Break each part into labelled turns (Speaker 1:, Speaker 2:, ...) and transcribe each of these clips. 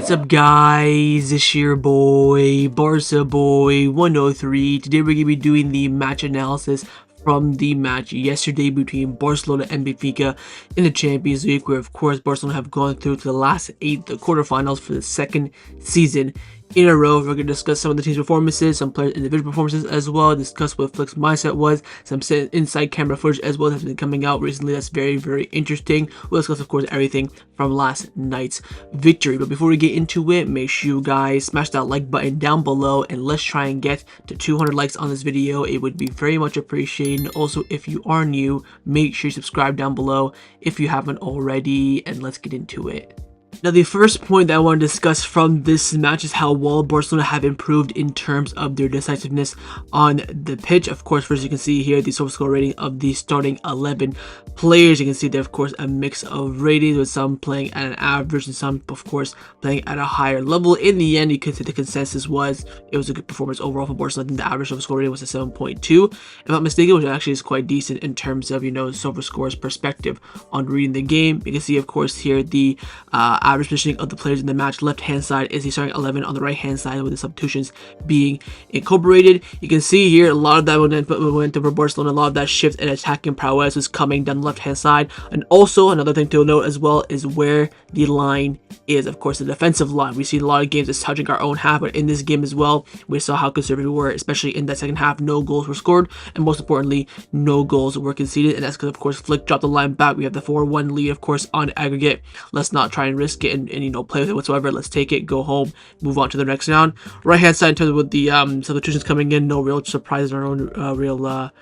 Speaker 1: What's up, guys? It's your boy, Barca Boy 103. Today we're going to be doing the match analysis from the match yesterday between Barcelona and Benfica in the Champions League, where of course Barcelona have gone through to the last 8 quarterfinals for the second season in a row. We're going to discuss some of the team's performances, some players' individual performances as well, discuss what Flick's mindset was, some inside camera footage as well that has been coming out recently that's very interesting. We'll discuss of course everything from last night's victory. But before we get into it, make sure you guys smash that like button down below and let's try and get to 200 likes on this video. It would be very much appreciated. And also, if you are new, make sure you subscribe down below if you haven't already, and let's get into it. Now, the first point that I want to discuss from this match is how well Barcelona have improved in terms of their decisiveness on the pitch. Of course, first you can see here the SofaScore rating of the starting 11 players. You can see there, of course, a mix of ratings with some playing at an average and some, of course, playing at a higher level. In the end, you can see the consensus was it was a good performance overall for Barcelona. I think the average SofaScore rating was a 7.2, if I'm not mistaken, which actually is quite decent in terms of, SofaScore's perspective on reading the game. You can see, of course, here the average positioning of the players in the match. Left hand side is the starting 11, on the right hand side with the substitutions being incorporated. You can see here a lot of that went over Barcelona. A lot of that shift and attacking prowess was coming down the left hand side. And also another thing to note as well is where the line is. Of course, the defensive line. We see a lot of games that's touching our own half, but in this game as well, we saw how conservative we were, especially in that second half. No goals were scored, and most importantly, no goals were conceded. And that's because, of course, Flick dropped the line back. We have the 4-1 lead, of course, on aggregate. Let's not try and risk it and play with it whatsoever. Let's take it, go home, move on to the next round. Right hand side, in terms of with the substitutions coming in, no real surprises or no real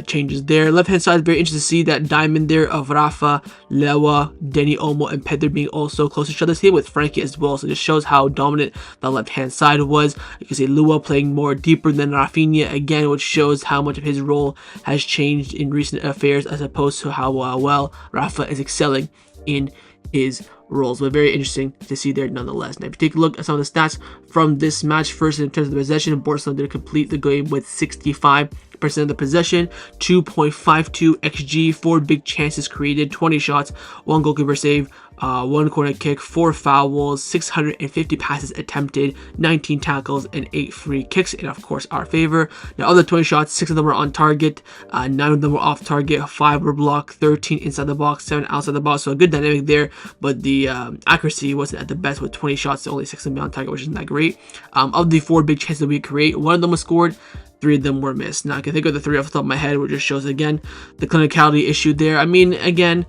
Speaker 1: changes there. Left hand side, very interesting to see that diamond there of Rafa, Lewa, Dani Olmo, and Pedri being also close to each other here with Frankie as well. So this shows how dominant the left hand side was. You can see Lewa playing more deeper than Raphinha again, which shows how much of his role has changed in recent affairs as opposed to how well Rafa is excelling in his roles. But very interesting to see there nonetheless. Now, if you take a look at some of the stats from this match, first in terms of the possession, Barcelona did complete the game with 65% of the possession, 2.52 xG, 4 big chances created, 20 shots, 1 goalkeeper save, 1 corner kick, 4 fouls, 650 passes attempted, 19 tackles, and 8 free kicks in, of course, our favor. Now, of the 20 shots, 6 of them were on target, 9 of them were off target, 5 were blocked, 13 inside the box, 7 outside the box. So a good dynamic there, but the accuracy wasn't at the best with 20 shots, only 6 of them on target, which isn't that great. Of the 4 big chances that we create, 1 of them was scored, 3 of them were missed. Now, I can think of the 3 off the top of my head, which just shows, again, the clinicality issue there. I mean, again,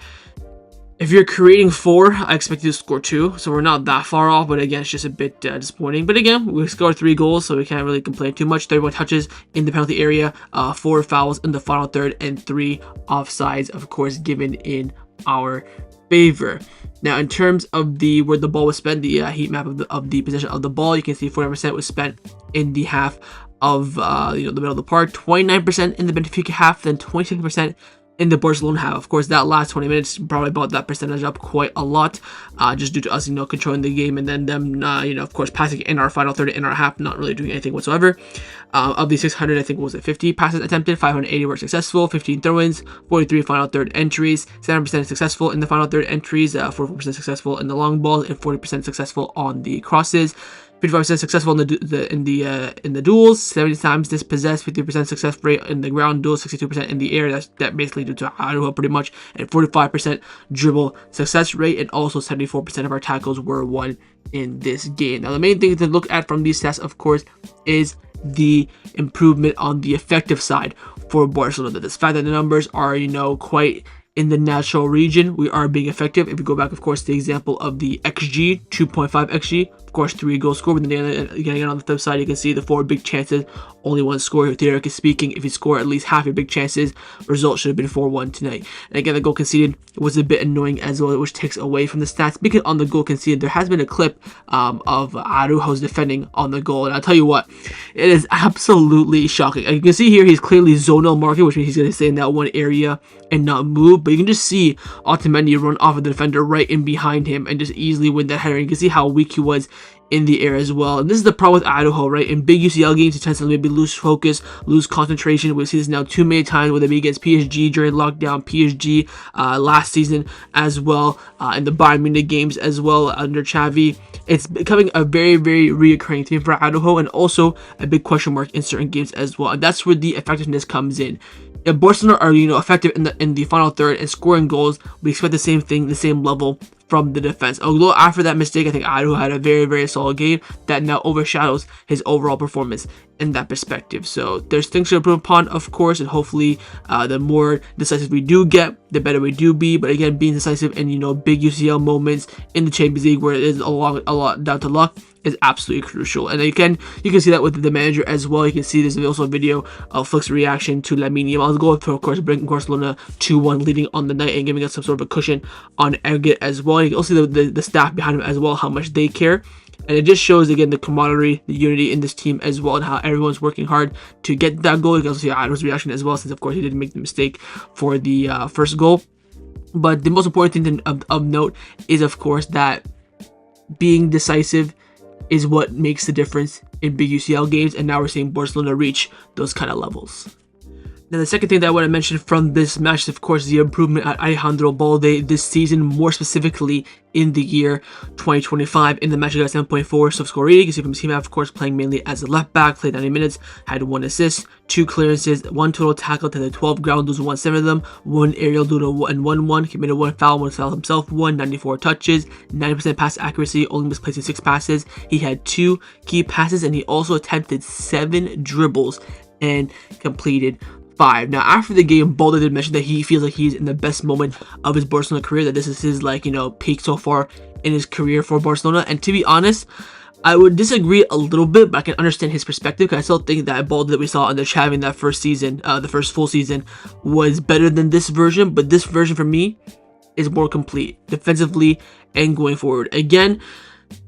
Speaker 1: if you're creating 4, I expect you to score 2, so we're not that far off, but again, it's just a bit disappointing. But again, we scored 3 goals, so we can't really complain too much. 31 touches in the penalty area, 4 fouls in the final third, and 3 offsides, of course, given in our favor. Now, in terms of where the ball was spent, the heat map of the possession of the ball, you can see 49% was spent in the half of the middle of the park, 29% in the Benfica half, then 26% in the Barcelona half. Of course, that last 20 minutes probably brought that percentage up quite a lot, just due to us, controlling the game, and then them, of course, passing in our final third, in our half, not really doing anything whatsoever. Of the 600, I think, was it 50 passes attempted, 580 were successful, 15 throw-ins, 43 final third entries, 7% successful in the final third entries, 44% successful in the long balls, and 40% successful on the crosses. 55% successful in the duels, 70 times dispossessed, 50% success rate in the ground duels, 62% in the air. That basically due to Araujo pretty much, and 45% dribble success rate, and also 74% of our tackles were won in this game. Now, the main thing to look at from these stats, of course, is the improvement on the effective side for Barcelona. The fact that the numbers are, quite in the natural region, we are being effective. If we go back, of course, to the example of the XG, 2.5 XG, of course, 3 goals scored. But then again, on the flip side, you can see the 4 big chances, only 1 score. Theoretically speaking, if you score at least half your big chances, result should have been 4-1 tonight. And again, the goal conceded was a bit annoying as well, which takes away from the stats. Because on the goal conceded, there has been a clip of Araujo's defending on the goal, and I'll tell you what, it is absolutely shocking. You can see here he's clearly zonal marking, which means he's going to stay in that one area and not move. But you can just see Otamendi run off of the defender right in behind him and just easily win that header. You can see how weak he was in the air as well. And this is the problem with Araujo, right? In big UCL games, he tends to maybe lose focus, lose concentration. We see this now too many times, whether it be against PSG during lockdown, PSG last season as well, in the Bayern Munich games as well under Xavi. It's becoming a very, very reoccurring theme for Araujo, and also a big question mark in certain games as well. And that's where the effectiveness comes in. If Barcelona are, effective in the final third and scoring goals, we expect the same thing, the same level from the defense. Although after that mistake, I think Araujo had a very, very solid game that now overshadows his overall performance in that perspective. So there's things to improve upon, of course, and hopefully the more decisive we do get, the better we do be. But again, being decisive in big UCL moments in the Champions League where it is a lot down to luck is absolutely crucial. And again, you can see that with the manager as well. You can see there's also a video of Flick's reaction to Lamine Yamal's goal to, of course, bring Barcelona 2-1 leading on the night and giving us some sort of a cushion on aggregate as well. You can also see the staff behind him as well, how much they care. And it just shows, again, the camaraderie, the unity in this team as well, and how everyone's working hard to get that goal. You can also see Araujo's reaction as well, since, of course, he didn't make the mistake for the first goal. But the most important thing of note is, of course, that being decisive is what makes the difference in big UCL games, and now we're seeing Barcelona reach those kind of levels. Now, the second thing that I want to mention from this match is, of course, the improvement at Alejandro Balde this season, more specifically in the year 2025. In the match, he got 7.4 sub-score rating. You can see from his team, of course, playing mainly as a left back, played 90 minutes, had 1 assist, 2 clearances, 1 total tackle, to the 12 ground duels, won 7 of them, 1 aerial duel and 1-1, committed 1 foul himself, 94 touches, 90% pass accuracy, only misplacing 6 passes. He had 2 key passes, and he also attempted 7 dribbles and completed 5. Now, after the game, Balde did mention that he feels like he's in the best moment of his Barcelona career, that this is his, peak so far in his career for Barcelona. And to be honest, I would disagree a little bit, but I can understand his perspective, because I still think that Balde that we saw under Xavi in that first season, the first full season, was better than this version. But this version, for me, is more complete, defensively and going forward. Again,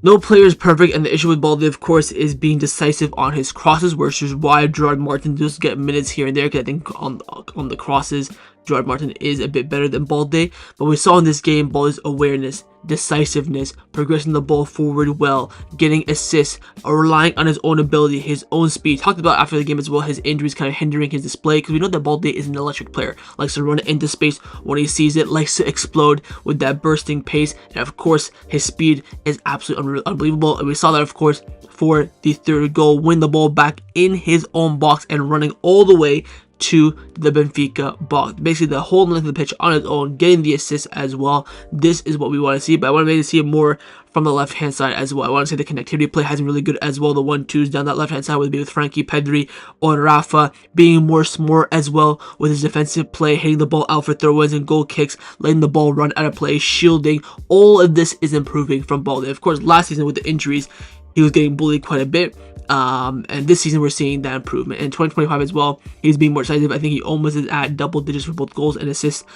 Speaker 1: no player is perfect, and the issue with Balde, of course, is being decisive on his crosses, which is why Gerard Martin does get minutes here and there, because I think on the crosses, Gerard Martin is a bit better than Balde. But we saw in this game Balde's awareness, decisiveness, progressing the ball forward well, getting assists, relying on his own ability, his own speed. Talked about after the game as well, his injuries kind of hindering his display, because we know that Balde is an electric player, likes to run into space when he sees it, likes to explode with that bursting pace, and of course his speed is absolutely unbelievable. And we saw that, of course, for the third goal, win the ball back in his own box and running all the way to the Benfica box, basically the whole length of the pitch on his own, getting the assist as well. This is what we want to see, but I want to maybe see it more from the left hand side as well. I want to say the connectivity play has been really good as well. The 1-2s down that left hand side, would be with Frankie, Pedri, or Rafa, being more smart as well with his defensive play, hitting the ball out for throw-ins and goal kicks, letting the ball run out of play, shielding. All of this is improving from Balde. Of course, last season with the injuries, he was getting bullied quite a bit. And this season we're seeing that improvement. In 2025 as well, he's being more decisive. I think he almost is at double digits for both goals and assists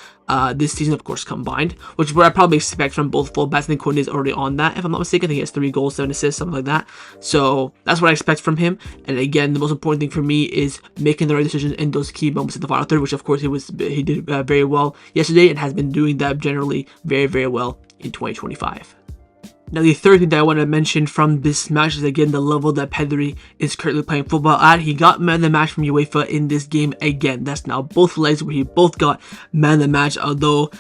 Speaker 1: this season, of course, combined, which is what I probably expect from both fullbacks. I think Kounde is already on that, if I'm not mistaken. I think he has 3 goals, 7 assists, something like that. So that's what I expect from him. And again, the most important thing for me is making the right decisions in those key moments in the final third, which of course he did very well yesterday, and has been doing that generally very, very well in 2025. Now, the third thing that I want to mention from this match is, again, the level that Pedri is currently playing football at. He got man of the match from UEFA in this game again. That's now both legs where he both got man of the match, although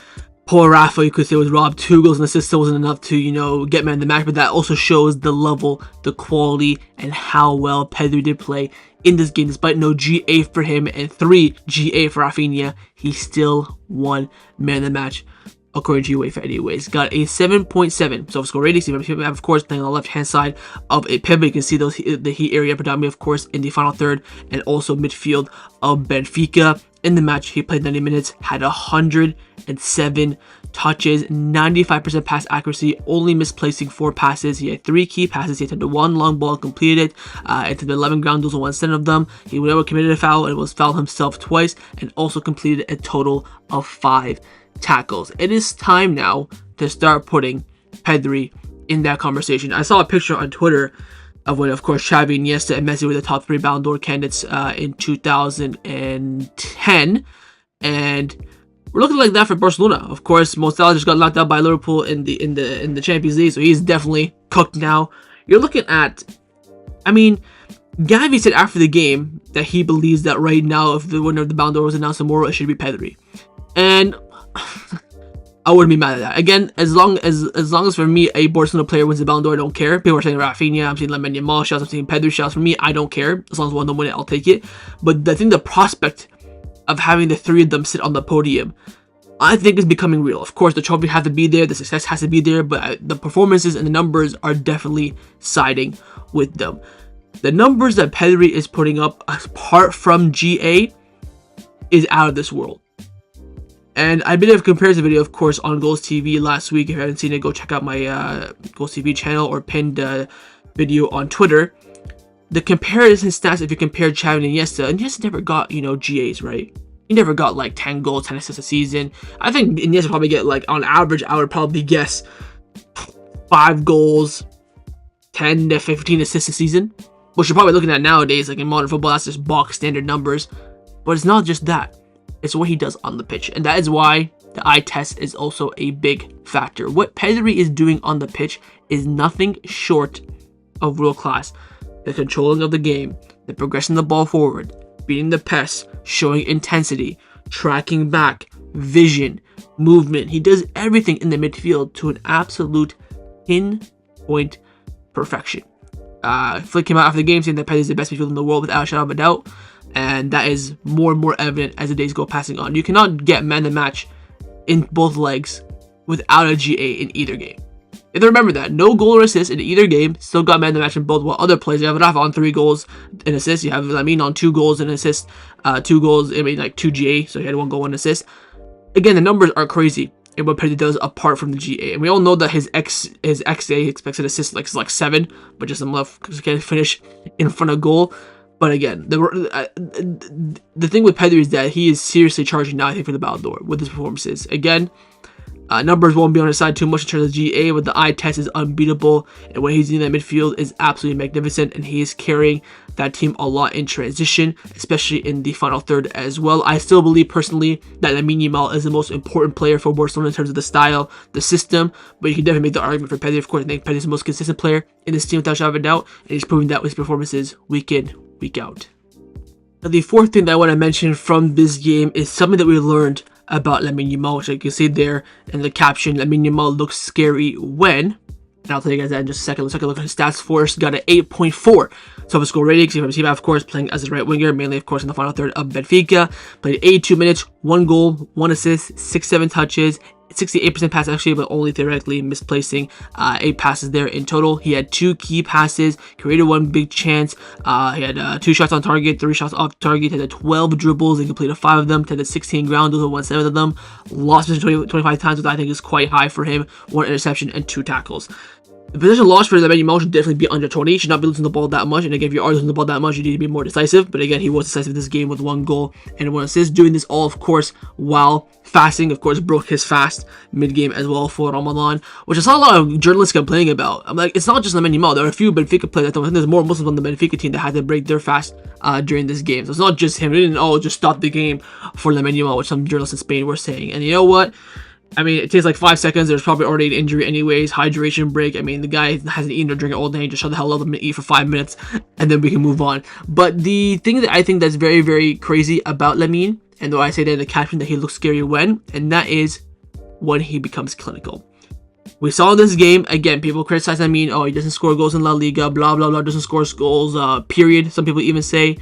Speaker 1: poor Rafa, you could say, was robbed. 2 goals and assists still wasn't enough to, get man of the match, but that also shows the level, the quality, and how well Pedri did play in this game. Despite no GA for him and 3 GA for Raphinha, he still won man of the match, according to UEFA anyways. Got a 7.7 sub-score rating. So you have, of course, playing on the left hand side of a pivot. You can see the heat area predominantly, of course, in the final third, and also midfield of Benfica. In the match, he played 90 minutes, had 107 touches, 95% pass accuracy, only misplacing 4 passes. He had 3 key passes. He attempted 1 long ball, completed it, attempted 11 ground duels and 1 of them. He never committed a foul and was fouled himself twice, and also completed a total of 5 tackles. It is time now to start putting Pedri in that conversation. I saw a picture on Twitter of when, of course, Xavi, Iniesta, and Messi were the top 3 Ballon d'Or candidates in 2010, and we're looking like that for Barcelona. Of course, Mo Salah just got knocked out by Liverpool in the Champions League, so he's definitely cooked now. you're looking at, I mean, Gavi said after the game that he believes that right now, if the winner of the Ballon d'Or was announced tomorrow, it should be Pedri. And I wouldn't be mad at that. Again, as long as for me, a Barcelona player wins the Ballon d'Or, I don't care. People are saying Raphinha, I'm seeing Lamine Yamal shouts, I'm seeing Pedri shouts. For me, I don't care. As long as one of them win it, I'll take it. But I think the prospect of having the three of them sit on the podium, I think is becoming real. Of course, the trophy has to be there, the success has to be there, but the performances and the numbers are definitely siding with them. The numbers that Pedri is putting up, apart from GA, is out of this world. And I did a comparison video, of course, on Goals TV last week. If you haven't seen it, go check out my Goals TV channel or pinned video on Twitter. The comparison stats, if you compare Xavi and Iniesta never got, GAs, right? He never got like 10 goals, 10 assists a season. I think Iniesta probably get, like, on average, I would probably guess 5 goals, 10 to 15 assists a season. Which you're probably looking at nowadays, like in modern football, that's just box standard numbers. But it's not just that. It's what he does on the pitch. And that is why the eye test is also a big factor. What Pedri is doing on the pitch is nothing short of world class. The controlling of the game, the progressing the ball forward, beating the press, showing intensity, tracking back, vision, movement. He does everything in the midfield to an absolute pinpoint perfection. Flick came out after the game saying that Pedri is the best midfielder in the world without a shadow of a doubt, and that is more and more evident as the days go passing on. You cannot get man of the match in both legs without a GA in either game. And remember that, no goal or assist in either game, still got man of the match in both, while other players, you have Raphinha on 3 goals and assists, you have Lamine on 2 goals and assists, 2 goals, 2 GA, so he had 1 goal, 1 assist. Again, the numbers are crazy in what Pedri does apart from the GA, and we all know that his XA expected assist is like 7, but just enough because he can't finish in front of goal. But again, the thing with Pedri is that he is seriously charging now, I think, for the Ballon d'Or with his performances. Again, numbers won't be on his side too much in terms of GA, but the eye test is unbeatable, and what he's doing in that midfield is absolutely magnificent, and he is carrying that team a lot in transition, especially in the final third as well. I still believe personally that Lamine Yamal is the most important player for Barcelona in terms of the style, the system, but you can definitely make the argument for Pedri. Of course, I think Pedri is the most consistent player in this team without a shadow of a doubt, and he's proving that with his performances week in, week out. Now, the fourth thing that I want to mention from this game is something that we learned about Lamine Yamal, which you can see there in the caption. Lamine Yamal looks scary when, and I'll tell you guys that in just a second. Let's take a look at his stats first. Got an 8.4 total score rating. So you have of course, playing as a right winger, mainly, of course, in the final third of Benfica. Played 82 minutes, 1 goal, 1 assist, 6-7 touches, 68% pass actually, but only theoretically, misplacing 8 passes there in total. He had 2 key passes, created 1 big chance. He had 2 shots on target, 3 shots off target. He had 12 dribbles and completed 5 of them. He had 16 ground duels and won 7 of them. Lost possession 25 times, which I think is quite high for him. 1 interception and 2 tackles. The possession loss for Lamine Yamal should definitely be under 20. He should not be losing the ball that much. And again, if you are losing the ball that much, you need to be more decisive. But again, he was decisive this game with 1 goal and 1 assist. Doing this all, of course, while fasting. Of course, broke his fast mid-game as well for Ramadan, which I saw a lot of journalists complaining about. I'm like, it's not just Lamine Yamal. There are a few Benfica players. I think there's more Muslims on the Benfica team that had to break their fast during this game. So it's not just him. It didn't all just stop the game for Lamine Yamal, which some journalists in Spain were saying. And you know what? I mean, it takes like 5 seconds. There's probably already an injury anyways. Hydration break. I mean, the guy hasn't eaten or drinking all day. Just shut the hell up and eat for 5 minutes, and then we can move on. But the thing that I think that's very, very crazy about Lamine, and though I say that in the caption that he looks scary when, and that is when he becomes clinical. We saw in this game, again, people criticize Lamine, oh, he doesn't score goals in La Liga, blah, blah, blah, doesn't score goals, period. Some people even say,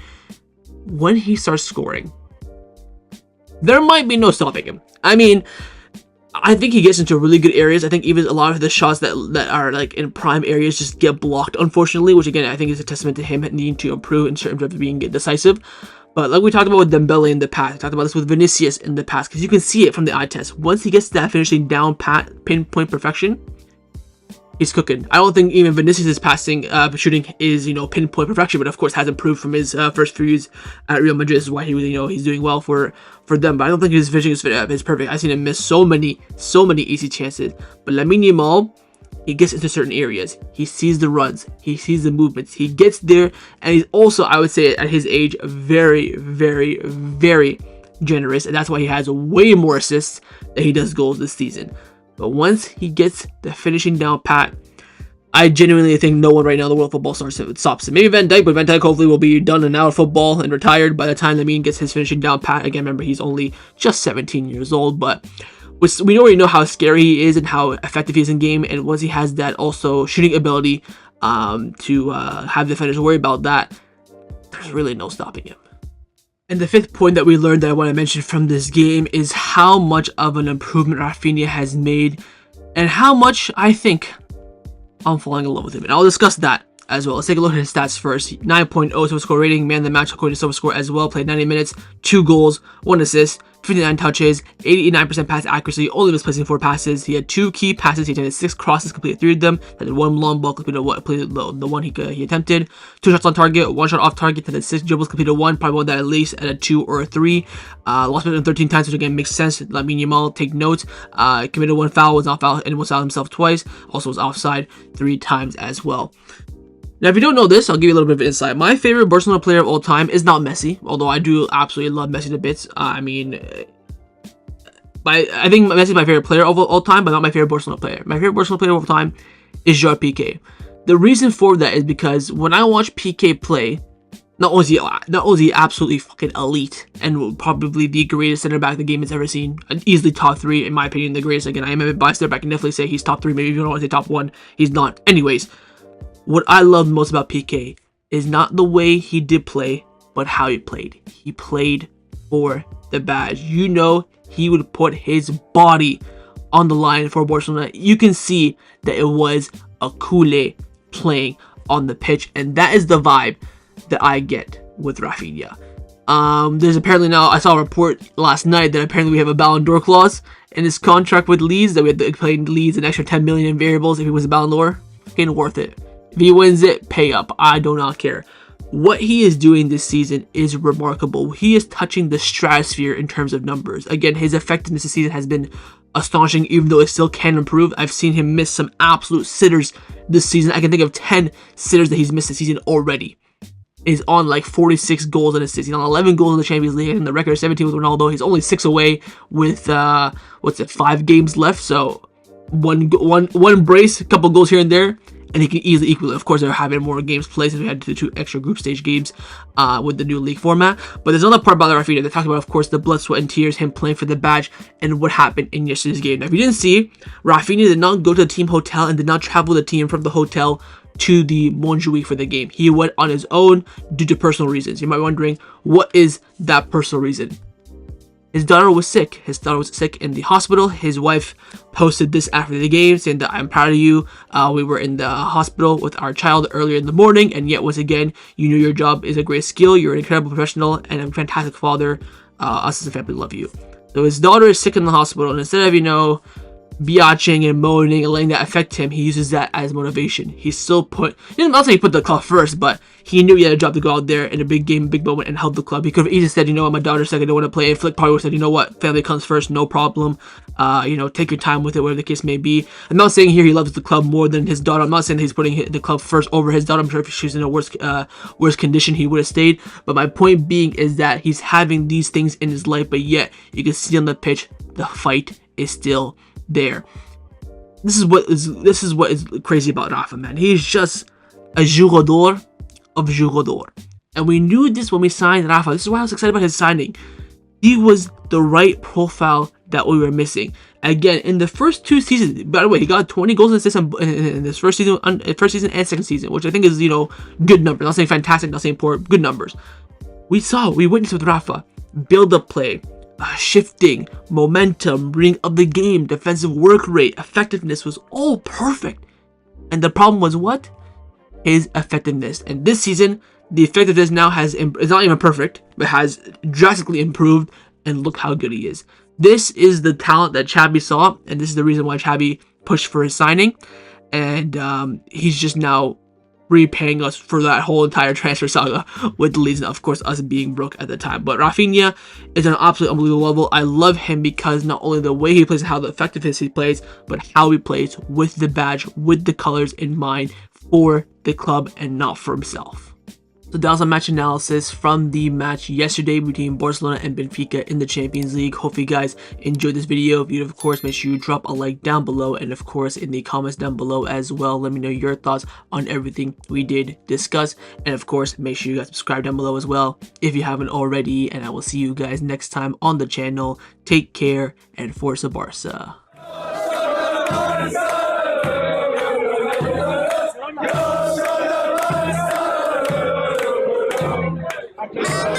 Speaker 1: when he starts scoring, there might be no stopping him. I mean, I think he gets into really good areas. I think even a lot of the shots that are like in prime areas just get blocked, unfortunately, which again, I think is a testament to him needing to improve in terms of being decisive. But like we talked about with Dembele in the past, we talked about this with Vinicius in the past, because you can see it from the eye test. Once he gets that finishing down pat, pinpoint perfection, he's cooking. I don't think even Vinicius' passing, shooting is, pinpoint perfection, but of course has improved from his first few years at Real Madrid. This is why he was, he's doing well for them. But I don't think his finishing is perfect. I've seen him miss so many easy chances. But Lamine Yamal, he gets into certain areas. He sees the runs. He sees the movements. He gets there, and he's also, I would say, at his age, very, very, very generous, and that's why he has way more assists than he does goals this season. But once he gets the finishing down pat, I genuinely think no one right now in the world of football stops him. Maybe Van Dijk, but Van Dijk hopefully will be done and out of football and retired by the time Lamine gets his finishing down pat. Again, remember, he's only just 17 years old, but we already know how scary he is and how effective he is in game, and once he has that also shooting ability to have defenders worry about that, there's really no stopping him. And the fifth point that we learned that I want to mention from this game is how much of an improvement Raphinha has made and how much I think I'm falling in love with him. And I'll discuss that as well. Let's take a look at his stats first. 9.0 total score rating, man of the match according to SofaScore as well. Played 90 minutes, 2 goals, 1 assist, 59 touches, 89% pass accuracy, only misplacing 4 passes. He had 2 key passes. He attempted 6 crosses, completed 3 of them. Had 1 long ball, completed the one he attempted. 2 shots on target, 1 shot off target. Had 6 dribbles, completed 1. Probably won that at least at a 2 or a 3. Lost it 13 times, which again makes sense. Lamine Yamal, take note. Committed 1 foul, was not foul, and was out himself twice. Also was offside 3 times as well. Now, if you don't know this, I'll give you a little bit of insight. My favorite Barcelona player of all time is not Messi, although I do absolutely love Messi to bits. I think Messi is my favorite player of all time, but not my favorite Barcelona player. My favorite Barcelona player of all time is Gerard Piqué. The reason for that is because when I watch Piqué play, not only is he absolutely fucking elite and probably the greatest center back the game has ever seen, easily top 3 in my opinion, the greatest. Again, I am a bit biased there, but I can definitely say he's top 3. Maybe if you don't want to say top 1, he's not. Anyways. What I love most about Piqué is not the way he did play, but how he played. He played for the badge. You know, he would put his body on the line for Barcelona. You can see that it was a Kounde playing on the pitch, and that is the vibe that I get with Raphinha. There's apparently now, I saw a report last night that apparently we have a Ballon d'Or clause in his contract with Leeds, that we had to play Leeds an extra 10 million in variables if he was a Ballon d'Or. Fucking worth it. If he wins it, pay up. I do not care. What he is doing this season is remarkable. He is touching the stratosphere in terms of numbers. Again, his effectiveness this season has been astonishing, even though it still can improve. I've seen him miss some absolute sitters this season. I can think of 10 sitters that he's missed this season already. He's on like 46 goals and assists. He's on 11 goals in the Champions League, and the record is 17 with Ronaldo. He's only 6 away with 5 games left. So one brace, a couple goals here and there, and he can easily equal it. Of course, they're having more games played since we had the 2 extra group stage games with the new league format. But there's another part about Raphinha. They talked about, of course, the blood, sweat, and tears, him playing for the badge, and what happened in yesterday's game. Now, if you didn't see, Raphinha did not go to the team hotel and did not travel the team from the hotel to the Montjuic for the game. He went on his own due to personal reasons. You might be wondering, what is that personal reason? His daughter was sick. His daughter was sick in the hospital. His wife posted this after the game saying that, "I'm proud of you. We were in the hospital with our child earlier in the morning, and yet once again, you know your job is a great skill. You're an incredible professional and a fantastic father. Us as a family love you." So his daughter is sick in the hospital, and instead of, biatching and moaning and letting that affect him, he uses that as motivation. He still I'm not saying he put the club first, but he knew he had a job to go out there in a big game, big moment, and help the club. He could have easily said, my daughter's sick, I don't want to play. And Flick probably would have said, family comes first, no problem. Take your time with it, whatever the case may be. I'm not saying here he loves the club more than his daughter. I'm not saying he's putting the club first over his daughter. I'm sure if she was in a worse condition, he would have stayed. But my point being is that he's having these things in his life, but yet you can see on the pitch, the fight is still there. This is what is crazy about Rafa, man. He's just a jugador of jugador, and we knew this when we signed Rafa. This is why I was excited about his signing. He was the right profile that we were missing. Again, in the first 2 seasons, by the way, he got 20 goals and assists in this first season and second season, which I think is good numbers. Not saying fantastic, not saying poor, good numbers. We witnessed with Rafa build up play, shifting, momentum, reading of the game, defensive work rate, effectiveness was all perfect. And the problem was what? His effectiveness. And this season, the effectiveness now is not even perfect, but has drastically improved, and look how good he is. This is the talent that Xavi saw, and this is the reason why Xavi pushed for his signing. And he's just now repaying us for that whole entire transfer saga with the Leeds, and of course us being broke at the time. But Raphinha is an absolutely unbelievable level. I love him because not only the way he plays and how the effectiveness he plays, but how he plays with the badge, with the colors in mind for the club and not for himself. So that was a match analysis from the match yesterday between Barcelona and Benfica in the Champions League. Hopefully you guys enjoyed this video. If you did, of course, make sure you drop a like down below, and of course in the comments down below as well, let me know your thoughts on everything we did discuss. And of course, make sure you guys subscribe down below as well if you haven't already, and I will see you guys next time on the channel. Take care and Forza Barca. Yeah.